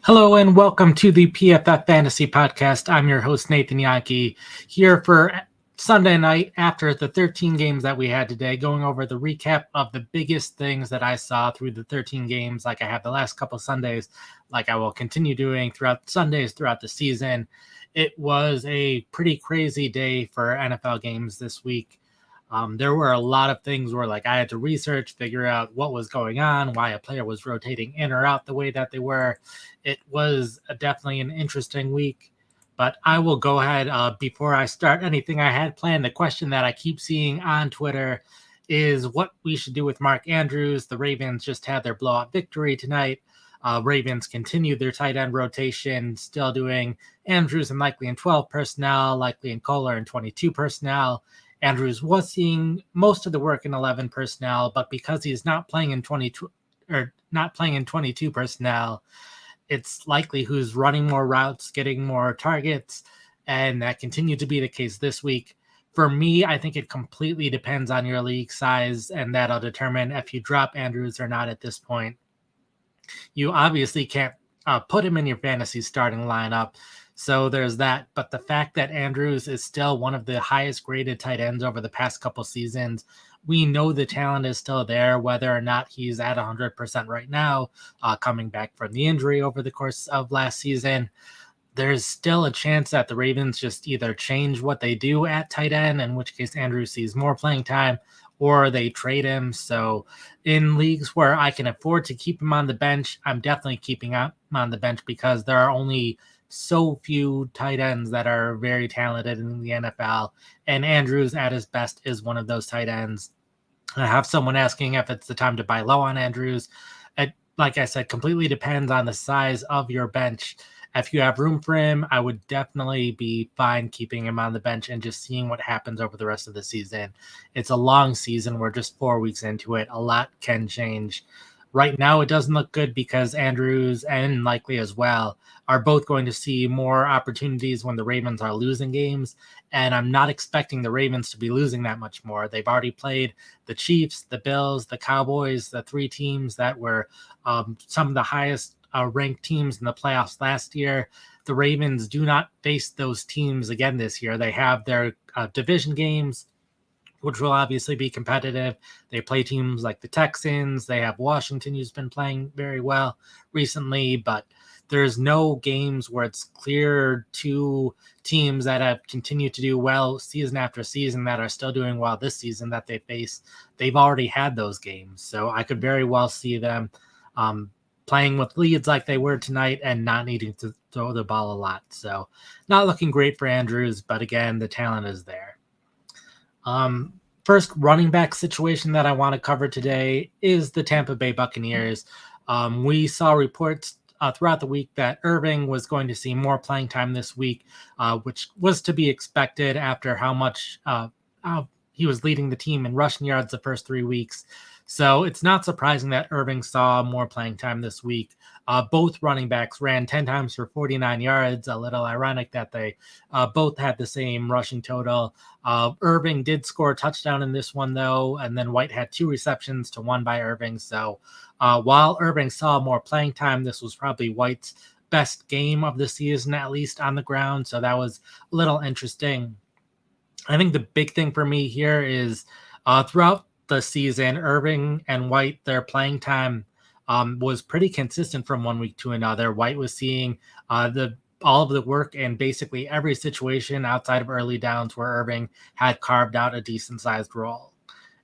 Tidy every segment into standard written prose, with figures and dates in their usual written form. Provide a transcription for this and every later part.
Hello and welcome to the PFF Fantasy Podcast. I'm your host, Nathan Jahnke, here for Sunday night after the 13 games that we had today, going over the recap of the biggest things that I saw through the 13 games, like I have the last couple Sundays, like I will continue doing throughout Sundays throughout the season. It was a pretty crazy day for NFL games this week. There were a lot of things where I had to research, figure out what was going on, why a player was rotating in or out the way that they were. It was definitely an interesting week, but I will go ahead before I start anything I had planned. The question that I keep seeing on Twitter is what we should do with Mark Andrews. The Ravens just had their blowout victory tonight. Ravens continued their tight end rotation, still doing Andrews and Likely in 12 personnel, Likely and Kohler in 22 personnel. Andrews was seeing most of the work in 11 personnel, but because he's not playing in 22 or not playing in 22 personnel, it's Likely who's running more routes, getting more targets, and that continued to be the case this week. For me, I think it completely depends on your league size, and that'll determine if you drop Andrews or not at this point. You obviously can't put him in your fantasy starting lineup. So there's that. But the fact that Andrews is still one of the highest graded tight ends over the past couple seasons, we know the talent is still there, whether or not he's at 100% right now, coming back from the injury over the course of last season. There's still a chance that the Ravens just either change what they do at tight end, in which case Andrews sees more playing time, or they trade him. So in leagues where I can afford to keep him on the bench, I'm definitely keeping him on the bench because there are only so few tight ends that are very talented in the NFL, and Andrews at his best is one of those tight ends. I have someone asking if it's the time to buy low on Andrews. It, like I said, completely depends on the size of your bench. If you have room for him, I would definitely be fine keeping him on the bench and just seeing what happens over the rest of the season. It's a long season. We're just 4 weeks into it. A lot can change. Right now, it doesn't look good because Andrews and Likely as well are both going to see more opportunities when the Ravens are losing games. And I'm not expecting the Ravens to be losing that much more. They've already played the Chiefs, the Bills, the Cowboys, the three teams that were some of the highest ranked teams in the playoffs last year. The Ravens do not face those teams again this year. They have their division games, which will obviously be competitive. They play teams like the Texans. They have Washington, who's been playing very well recently, but there's no games where it's clear two teams that have continued to do well season after season that are still doing well this season that they face. They've already had those games. So I could very well see them playing with leads like they were tonight and not needing to throw the ball a lot. So not looking great for Andrews, but again, the talent is there. First running back situation that I want to cover today is the Tampa Bay Buccaneers. We saw reports throughout the week that Irving was going to see more playing time this week, which was to be expected after how much he was leading the team in rushing yards the first 3 weeks. So it's not surprising that Irving saw more playing time this week. Both running backs ran 10 times for 49 yards. A little ironic that they both had the same rushing total. Irving did score a touchdown in this one, though, and then White had 2 receptions to 1 by Irving. So while Irving saw more playing time, this was probably White's best game of the season, at least on the ground. So that was a little interesting. I think the big thing for me here is throughout the season, Irving and White, their playing time was pretty consistent from 1 week to another. White was seeing all of the work in basically every situation outside of early downs where Irving had carved out a decent sized role.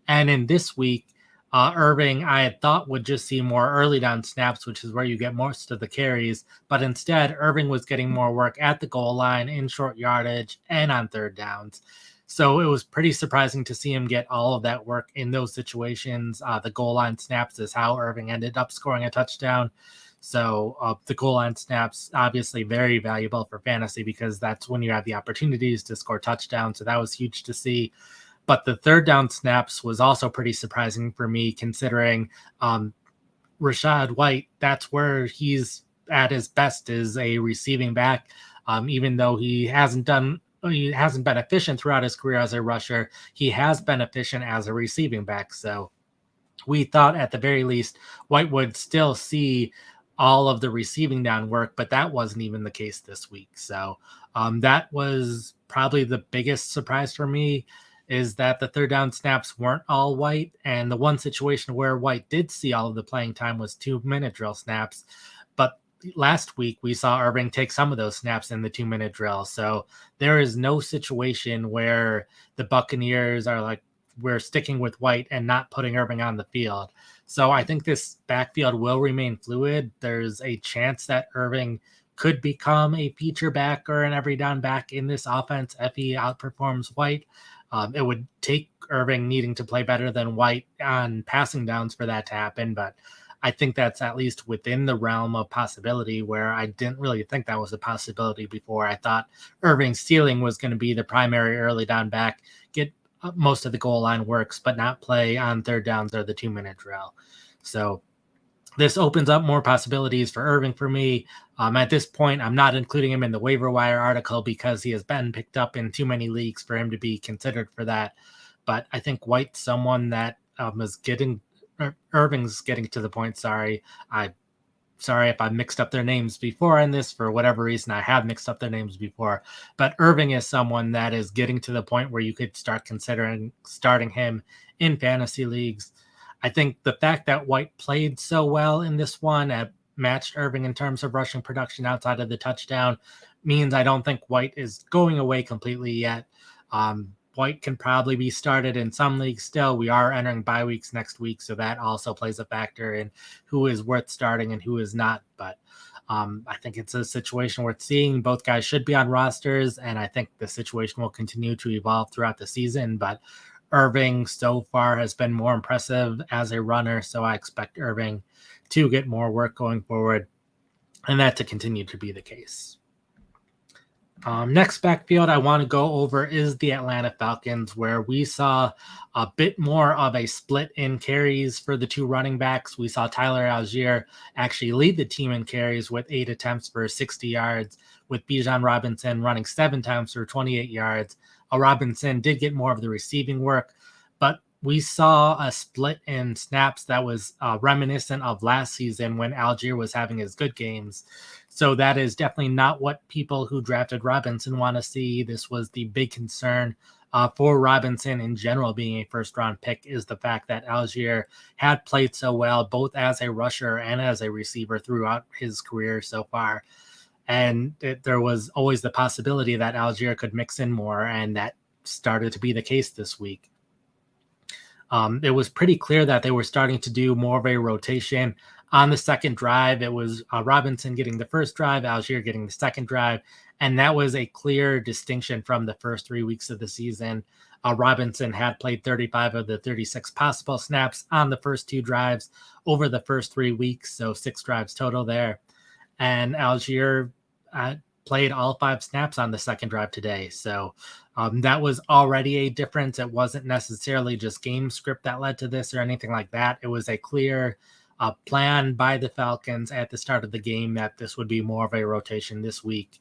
And in this week, Irving, I had thought would just see more early down snaps, which is where you get most of the carries. But instead, Irving was getting more work at the goal line, in short yardage, and on third downs. So it was pretty surprising to see him get all of that work in those situations. The goal line snaps is how Irving ended up scoring a touchdown. So the goal line snaps, obviously very valuable for fantasy because that's when you have the opportunities to score touchdowns. So that was huge to see. But the third down snaps was also pretty surprising for me, considering Rachaad White, that's where he's at his best, is a receiving back. Even though he hasn't been efficient throughout his career as a rusher, he has been efficient as a receiving back. So we thought at the very least White would still see all of the receiving down work, but that wasn't even the case this week. So that was probably the biggest surprise for me, is that the third down snaps weren't all White. And the one situation where White did see all of the playing time was 2-minute drill snaps. But last week we saw Irving take some of those snaps in the 2-minute drill. So there is no situation where the Buccaneers are like, we're sticking with White and not putting Irving on the field. So I think this backfield will remain fluid. There's a chance that Irving could become a feature back or an every down back in this offense if he outperforms White. It would take Irving needing to play better than White on passing downs for that to happen, but I think that's at least within the realm of possibility, where I didn't really think that was a possibility before. I thought Irving's ceiling was going to be the primary early down back, get most of the goal line works, but not play on third downs or the 2-minute drill. So this opens up more possibilities for Irving for me. At this point, I'm not including him in the waiver wire article because he has been picked up in too many leagues for him to be considered for that. But I think White's someone that Irving's getting to the point. Sorry if I mixed up their names before in this. For whatever reason, I have mixed up their names before. But Irving is someone that is getting to the point where you could start considering starting him in fantasy leagues. I think the fact that White played so well in this one at matched Irving in terms of rushing production outside of the touchdown means I don't think White is going away completely yet. White can probably be started in some leagues still. We are entering bye weeks next week, so that also plays a factor in who is worth starting and who is not. But I think it's a situation worth seeing. Both guys should be on rosters, and I think the situation will continue to evolve throughout the season. But Irving so far has been more impressive as a runner, so I expect Irving to get more work going forward, and that to continue to be the case. Next backfield I want to go over is the Atlanta Falcons, where we saw a bit more of a split in carries for the two running backs. We saw Tyler Algier actually lead the team in carries with 8 attempts for 60 yards, with Bijan Robinson running 7 times for 28 yards. Robinson did get more of the receiving work, but we saw a split in snaps that was reminiscent of last season when Algier was having his good games. So that is definitely not what people who drafted Robinson want to see. This was the big concern for Robinson in general being a first-round pick, is the fact that Algier had played so well, both as a rusher and as a receiver throughout his career so far. And there was always the possibility that Algier could mix in more, and that started to be the case this week. It was pretty clear that they were starting to do more of a rotation. On the second drive, it was Robinson getting the first drive, Algier getting the second drive, and that was a clear distinction from the first 3 weeks of the season. Robinson had played 35 of the 36 possible snaps on the first 2 drives over the first 3 weeks, so 6 drives total there. And Algier played all 5 snaps on the second drive today. So that was already a difference. It wasn't necessarily just game script that led to this or anything like that. It was a clear plan by the Falcons at the start of the game that this would be more of a rotation this week.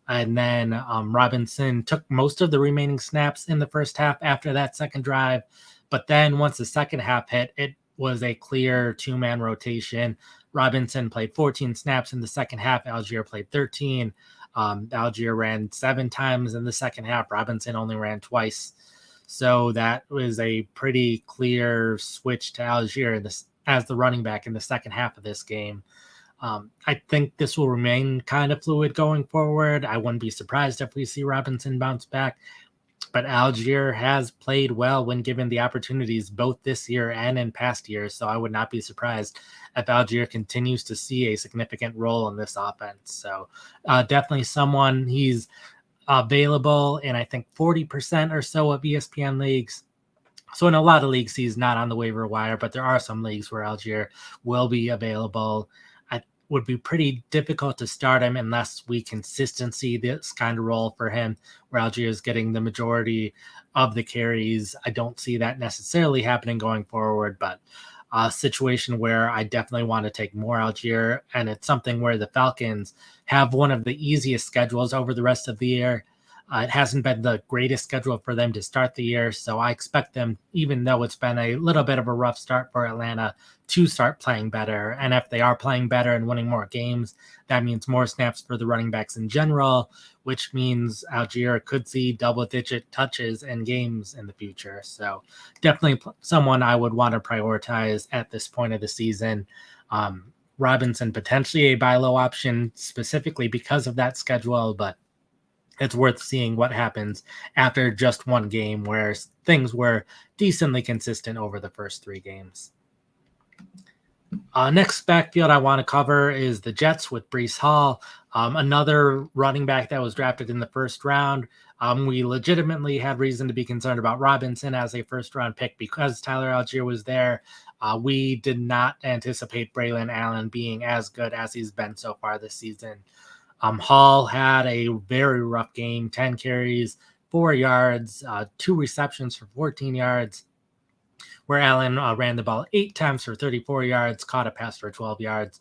And then Robinson took most of the remaining snaps in the first half after that second drive. But then once the second half hit, it was a clear 2-man rotation. Robinson played 14 snaps in the second half. Algier played 13. Algier ran 7 times in the second half. Robinson only ran twice. So that was a pretty clear switch to Algier as the running back in the second half of this game. I think this will remain kind of fluid going forward. I wouldn't be surprised if we see Robinson bounce back. But Algier has played well when given the opportunities both this year and in past years, so I would not be surprised if Algier continues to see a significant role in this offense. So definitely someone, he's available in I think 40% or so of ESPN leagues. So in a lot of leagues, he's not on the waiver wire, but there are some leagues where Algier will be available. Would be pretty difficult to start him unless we consistently see this kind of role for him where Algier is getting the majority of the carries. I don't see that necessarily happening going forward, but a situation where I definitely want to take more Algier, and it's something where the Falcons have one of the easiest schedules over the rest of the year. It hasn't been the greatest schedule for them to start the year, so I expect them, even though it's been a little bit of a rough start for Atlanta, to start playing better. And if they are playing better and winning more games, that means more snaps for the running backs in general, which means Algier could see double-digit touches in games in the future. So definitely someone I would want to prioritize at this point of the season. Robinson potentially a buy low option specifically because of that schedule, but it's worth seeing what happens after just one game where things were decently consistent over the first 3 games. Next backfield I want to cover is the Jets with Breece Hall, another running back that was drafted in the first round. We legitimately had reason to be concerned about Robinson as a first-round pick because Tyler Algier was there. We did not anticipate Braylon Allen being as good as he's been so far this season. Hall had a very rough game, 10 carries, 4 yards, 2 receptions for 14 yards, where Allen ran the ball 8 times for 34 yards, caught a pass for 12 yards.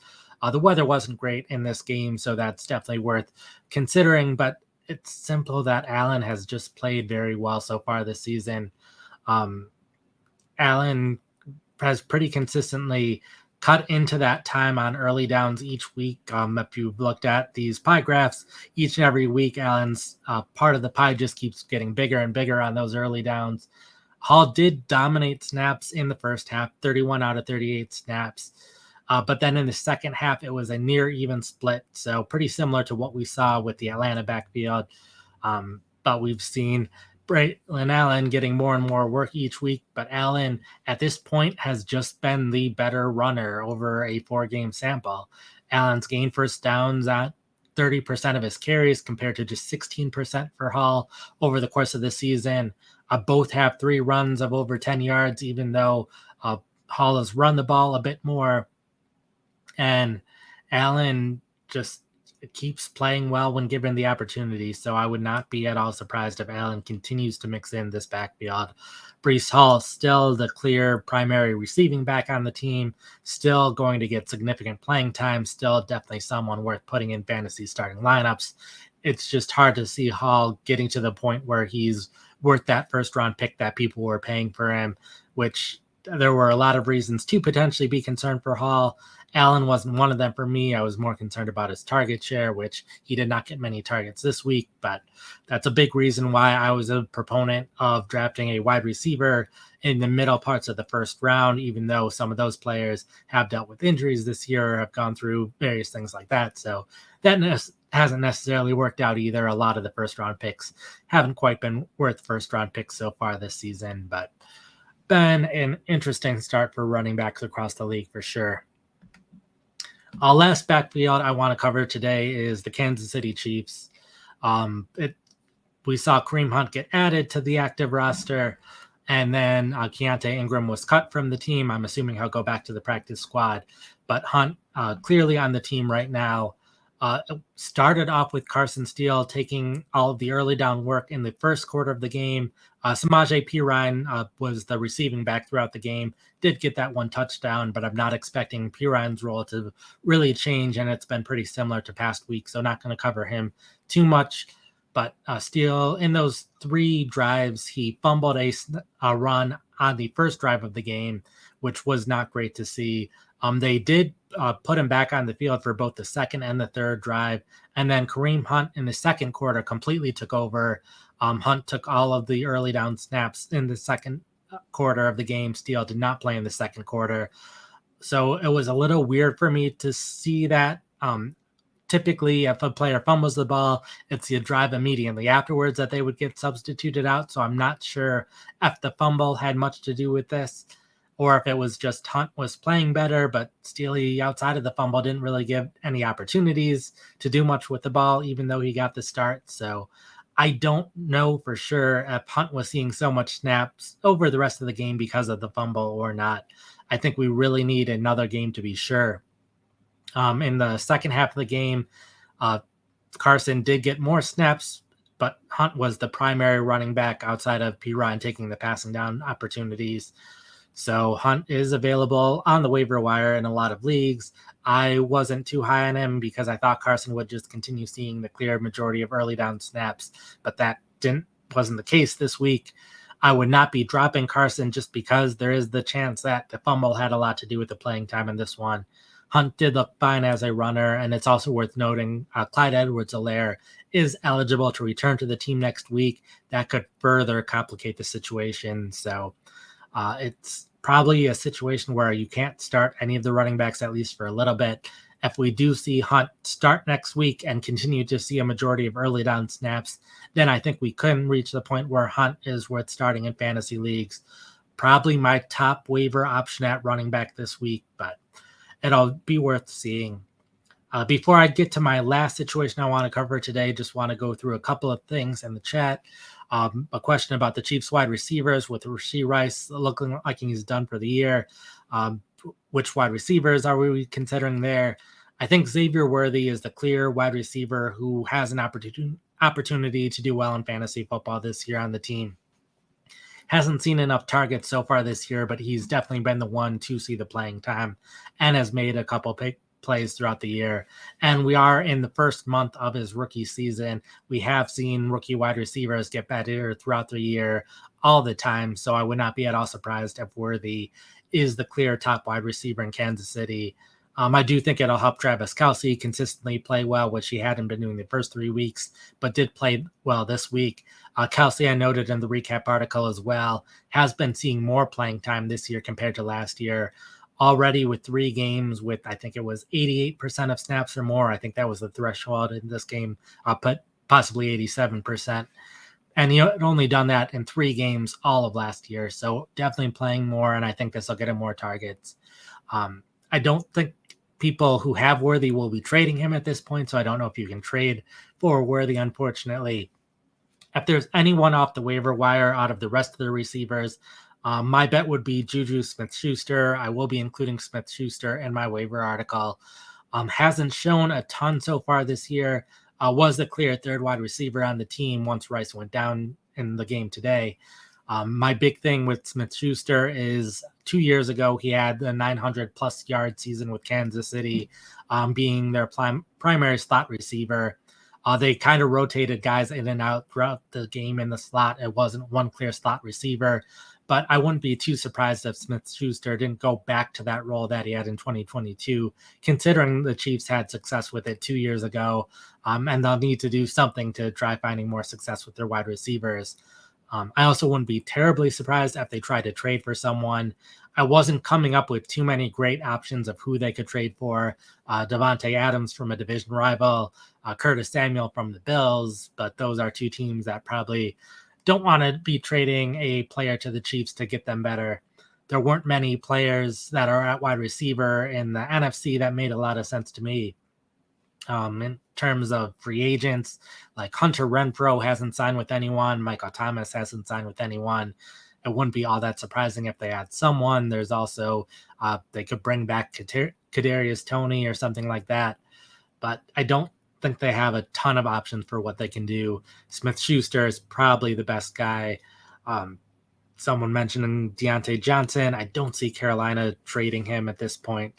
The weather wasn't great in this game, so that's definitely worth considering, but it's simple that Allen has just played very well so far this season. Allen has pretty consistently cut into that time on early downs each week. If you've looked at these pie graphs, each and every week, Allen's part of the pie just keeps getting bigger and bigger on those early downs. Hall did dominate snaps in the first half, 31 out of 38 snaps. But then in the second half, it was a near even split. So pretty similar to what we saw with the Atlanta backfield. But we've seen Braylon Allen getting more and more work each week, but Allen at this point has just been the better runner over a 4-game sample. Allen's gained first downs at 30% of his carries compared to just 16% for Hall over the course of the season. Both have 3 runs of over 10 yards, even though Hall has run the ball a bit more. And Allen just keeps playing well when given the opportunity, so I would not be at all surprised if Allen continues to mix in this backfield. Breece Hall still the clear primary receiving back on the team, still going to get significant playing time, still definitely someone worth putting in fantasy starting lineups. It's just hard to see Hall getting to the point where he's worth that first-round pick that people were paying for him, which there were a lot of reasons to potentially be concerned for Hall. Allen wasn't one of them for me. I was more concerned about his target share, which he did not get many targets this week, but that's a big reason why I was a proponent of drafting a wide receiver in the middle parts of the first round, even though some of those players have dealt with injuries this year or have gone through various things like that. So that hasn't necessarily worked out either. A lot of the first-round picks haven't quite been worth first-round picks so far this season, but been an interesting start for running backs across the league for sure. Last backfield I want to cover today is the Kansas City Chiefs. We saw Kareem Hunt get added to the active roster, and then Keontae Ingram was cut from the team. I'm assuming he'll go back to the practice squad, but Hunt clearly on the team right now. Started off with Carson Steele taking all of the early down work in the first quarter of the game. Samaje Perine was the receiving back throughout the game, did get that 1 touchdown, but I'm not expecting Perine's role to really change, and it's been pretty similar to past weeks, so not going to cover him too much. But Steele, in those 3 drives, he fumbled a run on the first drive of the game, which was not great to see. They did put him back on the field for both the second and the third drive. And then Kareem Hunt in the second quarter completely took over. Hunt took all of the early down snaps in the second quarter of the game. Steele did not play in the second quarter. So it was a little weird for me to see that. Typically, if a player fumbles the ball, it's the drive immediately afterwards that they would get substituted out. So I'm not sure if the fumble had much to do with this, or if it was just Hunt was playing better, but Steele outside of the fumble didn't really give any opportunities to do much with the ball, even though he got the start. So I don't know for sure if Hunt was seeing so much snaps over the rest of the game because of the fumble or not. I think we really need another game to be sure. In the second half of the game, Carson did get more snaps, but Hunt was the primary running back outside of Perine taking the passing down opportunities. So Hunt is available on the waiver wire in a lot of leagues. I wasn't too high on him because I thought Carson would just continue seeing the clear majority of early down snaps, but that wasn't the case this week. I would not be dropping Carson just because there is the chance that the fumble had a lot to do with the playing time in this one. Hunt did look fine as a runner, and it's also worth noting Clyde Edwards-Helaire is eligible to return to the team next week. That could further complicate the situation. So it's probably a situation where you can't start any of the running backs, at least for a little bit. If we do see Hunt start next week and continue to see a majority of early down snaps, then I think we can reach the point where Hunt is worth starting in fantasy leagues. Probably my top waiver option at running back this week, but it'll be worth seeing. Before I get to my last situation I want to cover today, just want to go through a couple of things in the chat. A question about the Chiefs wide receivers with Rashee Rice looking like he's done for the year. Which wide receivers are we considering there? I think Xavier Worthy is the clear wide receiver who has an opportunity to do well in fantasy football this year on the team. Hasn't seen enough targets so far this year, but he's definitely been the one to see the playing time and has made a couple plays throughout the year. And we are in the first month of his rookie season. We have seen rookie wide receivers get better throughout the year all the time. So I would not be at all surprised if Worthy is the clear top wide receiver in Kansas City. I do think it'll help Travis Kelce consistently play well, which he hadn't been doing the first 3 weeks, but did play well this week. Kelce, I noted in the recap article as well, has been seeing more playing time this year compared to last year. Already with 3 games with, I think it was 88% of snaps or more. I think that was the threshold in this game, but possibly 87%. And he had only done that in 3 games all of last year. So definitely playing more, and I think this will get him more targets. I don't think people who have Worthy will be trading him at this point, so I don't know if you can trade for Worthy, unfortunately. If there's anyone off the waiver wire out of the rest of the receivers, my bet would be Juju Smith-Schuster. I will be including Smith-Schuster in my waiver article. Hasn't shown a ton so far this year. Was the clear third wide receiver on the team once Rice went down in the game today. My big thing with Smith-Schuster is 2 years ago, he had the 900-plus yard season with Kansas City, being their primary slot receiver. They kind of rotated guys in and out throughout the game in the slot. It wasn't one clear slot receiver, but I wouldn't be too surprised if Smith-Schuster didn't go back to that role that he had in 2022, considering the Chiefs had success with it 2 years ago, and they'll need to do something to try finding more success with their wide receivers. I also wouldn't be terribly surprised if they tried to trade for someone. I wasn't coming up with too many great options of who they could trade for. Devontae Adams from a division rival, Curtis Samuel from the Bills, but those are 2 teams that probably don't want to be trading a player to the Chiefs to get them better. There weren't many players that are at wide receiver in the NFC that made a lot of sense to me. In terms of free agents, like Hunter Renfrow hasn't signed with anyone. Michael Thomas hasn't signed with anyone. It wouldn't be all that surprising if they had someone. There's also, they could bring back Kadarius Toney or something like that. But I don't think they have a ton of options for what they can do. Smith-Schuster is probably the best guy. Someone mentioned Deontay Johnson. I don't see Carolina trading him at this point,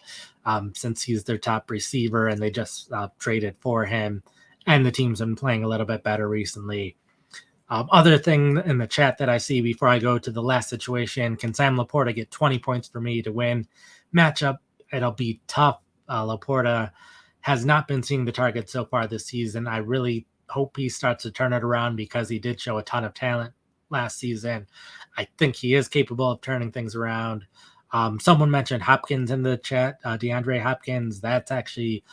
since he's their top receiver and they just traded for him. And the team's been playing a little bit better recently. Other thing in the chat that I see before I go to the last situation, can Sam Laporta get 20 points for me to win? Matchup, it'll be tough. Laporta has not been seeing the target so far this season. I really hope he starts to turn it around because he did show a ton of talent last season. I think he is capable of turning things around. Someone mentioned Hopkins in the chat, DeAndre Hopkins. That's actually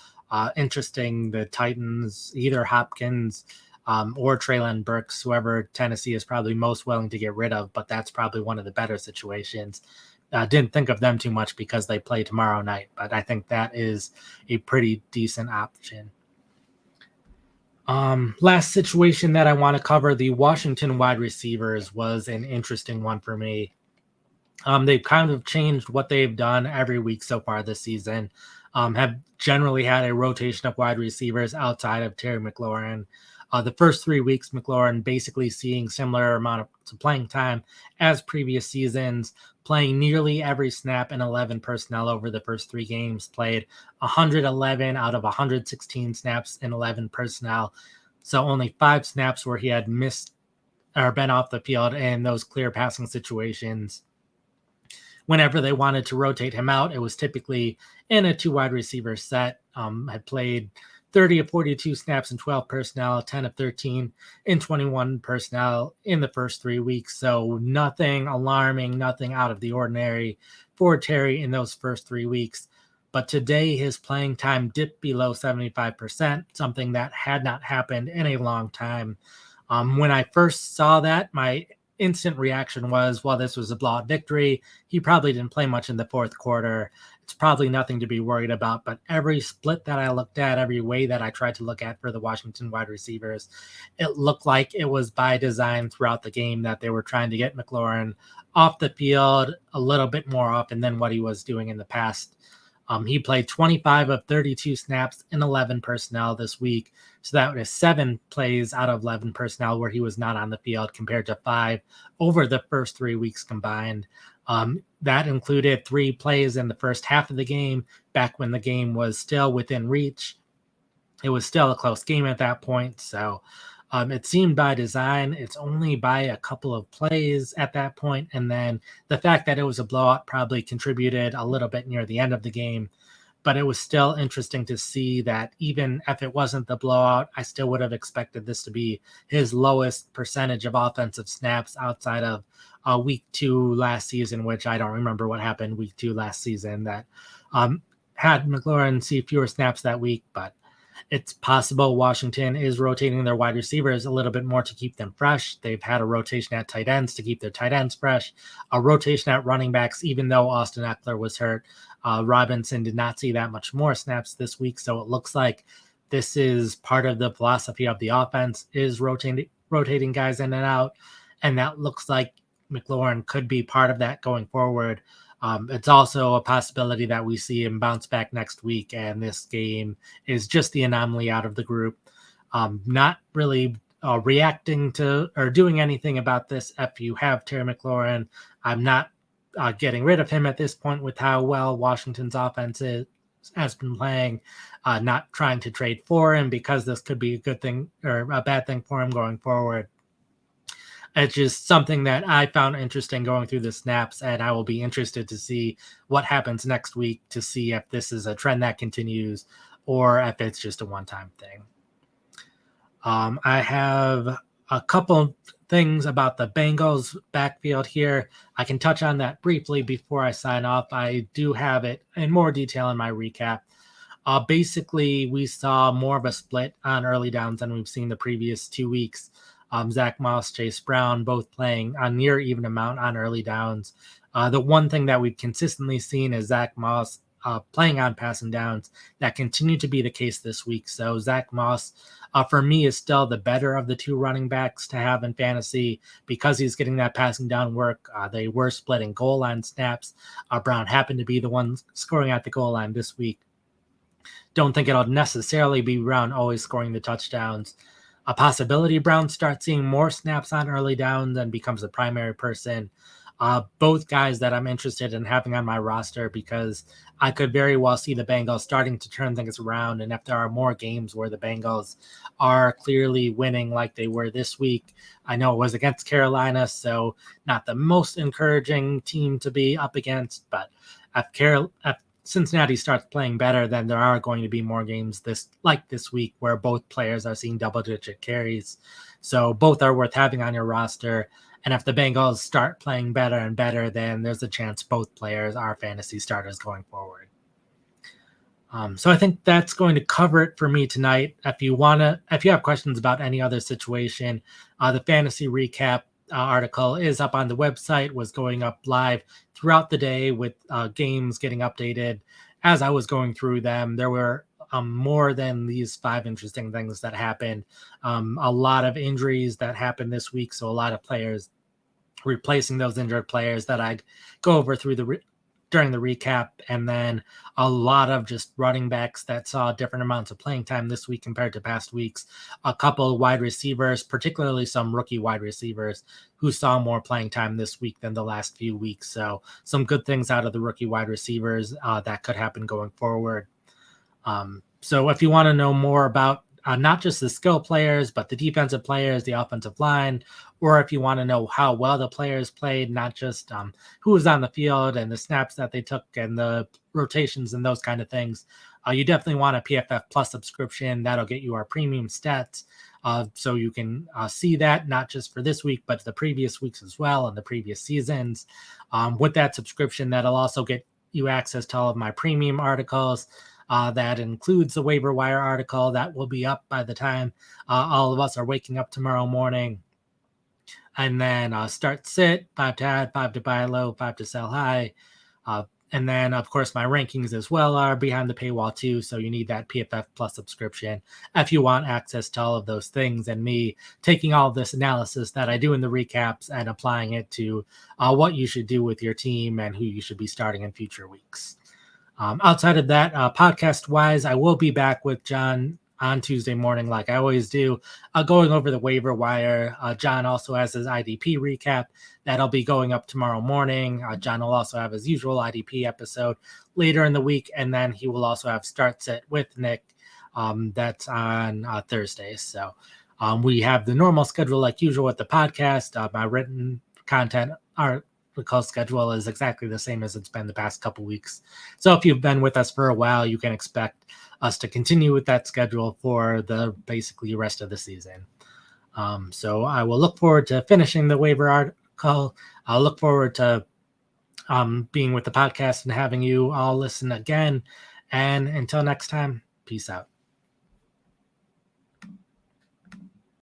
interesting. The Titans, either Hopkins or Treylon Burks, whoever Tennessee is probably most willing to get rid of, but that's probably one of the better situations. Didn't think of them too much because they play tomorrow night, but I think that is a pretty decent option. Last situation that I want to cover, the Washington wide receivers was an interesting one for me. They've kind of changed what they've done every week so far this season. Have generally had a rotation of wide receivers outside of Terry McLaurin. The first 3 weeks, McLaurin basically seeing similar amount of playing time as previous seasons, playing nearly every snap in 11 personnel over the first 3 games, played 111 out of 116 snaps in 11 personnel. So only 5 snaps where he had missed or been off the field in those clear passing situations. Whenever they wanted to rotate him out, it was typically in a 2 wide receiver set. Had played 30 of 42 snaps in 12 personnel, 10 of 13 in 21 personnel in the first 3 weeks. So nothing alarming, nothing out of the ordinary for Terry in those first 3 weeks. But today his playing time dipped below 75%, something that had not happened in a long time. When I first saw that, my instant reaction was, well, this was a blowout victory. He probably didn't play much in the fourth quarter. It's probably nothing to be worried about. But every split that I looked at, every way that I tried to look at for the Washington wide receivers, it looked like it was by design throughout the game that they were trying to get McLaurin off the field a little bit more often than what he was doing in the past. He played 25 of 32 snaps in 11 personnel this week. So that was 7 plays out of 11 personnel where he was not on the field compared to 5 over the first 3 weeks combined. That included 3 plays in the first half of the game, back when the game was still within reach. It was still a close game at that point. So it seemed by design. It's only by a couple of plays at that point. And then the fact that it was a blowout probably contributed a little bit near the end of the game. But it was still interesting to see that even if it wasn't the blowout, I still would have expected this to be his lowest percentage of offensive snaps outside of week 2 last season, which I don't remember what happened week 2 last season that had McLaurin see fewer snaps that week. But it's possible Washington is rotating their wide receivers a little bit more to keep them fresh. They've had a rotation at tight ends to keep their tight ends fresh, a rotation at running backs, even though Austin Eckler was hurt. Robinson did not see that much more snaps this week, so it looks like this is part of the philosophy of the offense, is rotating guys in and out, and that looks like McLaurin could be part of that going forward. It's also a possibility that we see him bounce back next week, and this game is just the anomaly out of the group. Not really reacting to or doing anything about this. If you have Terry McLaurin, I'm not getting rid of him at this point with how well Washington's offense has been playing. Not trying to trade for him because this could be a good thing or a bad thing for him going forward. It's just something that I found interesting going through the snaps, and I will be interested to see what happens next week to see if this is a trend that continues or if it's just a one-time thing. I have a couple things about the Bengals backfield here. I can touch on that briefly before I sign off. I do have it in more detail in my recap. Basically, we saw more of a split on early downs than we've seen the previous 2 weeks. Zach Moss, Chase Brown, both playing a near even amount on early downs. The one thing that we've consistently seen is Zach Moss playing on passing downs. That continued to be the case this week. So Zach Moss, for me, is still the better of the 2 running backs to have in fantasy because he's getting that passing down work. They were splitting goal line snaps. Brown happened to be the one scoring at the goal line this week. Don't think it'll necessarily be Brown always scoring the touchdowns. A possibility Brown starts seeing more snaps on early downs and becomes the primary person. Both guys that I'm interested in having on my roster because I could very well see the Bengals starting to turn things around. And if there are more games where the Bengals are clearly winning like they were this week, I know it was against Carolina, so not the most encouraging team to be up against. But if Cincinnati starts playing better, then there are going to be more games this week where both players are seeing double-digit carries. So both are worth having on your roster. And if the Bengals start playing better and better, then there's a chance both players are fantasy starters going forward. So I think that's going to cover it for me tonight. If you have questions about any other situation, the fantasy recap article is up on the website, was going up live throughout the day with games getting updated. As I was going through them, there were more than these 5 interesting things that happened. A lot of injuries that happened this week, so a lot of players replacing those injured players that I'd go over through the during the recap, and then a lot of just running backs that saw different amounts of playing time this week compared to past weeks. A couple of wide receivers, particularly some rookie wide receivers, who saw more playing time this week than the last few weeks. So some good things out of the rookie wide receivers that could happen going forward. So if you want to know more about not just the skill players, but the defensive players, the offensive line, or if you want to know how well the players played, not just who was on the field and the snaps that they took and the rotations and those kind of things, you definitely want a PFF Plus subscription. That'll get you our premium stats. So you can see that not just for this week, but the previous weeks as well and the previous seasons. With that subscription, that'll also get you access to all of my premium articles. That includes the waiver wire article that will be up by the time all of us are waking up tomorrow morning. And then start sit, 5 to add, 5 to buy low, 5 to sell high. And then, of course, my rankings as well are behind the paywall too. So you need that PFF Plus subscription if you want access to all of those things and me taking all of this analysis that I do in the recaps and applying it to what you should do with your team and who you should be starting in future weeks. Outside of that, podcast-wise, I will be back with John on Tuesday morning, like I always do, going over the waiver wire. John also has his IDP recap. That'll be going up tomorrow morning. John will also have his usual IDP episode later in the week, and then he will also have Start Sit with Nick. That's on Thursdays. So we have the normal schedule like usual with the podcast. My written content article schedule is exactly the same as it's been the past couple weeks. So if you've been with us for a while, you can expect us to continue with that schedule for the basically rest of the season. So I will look forward to finishing the waiver article. I'll look forward to being with the podcast and having you all listen again. And until next time, peace out.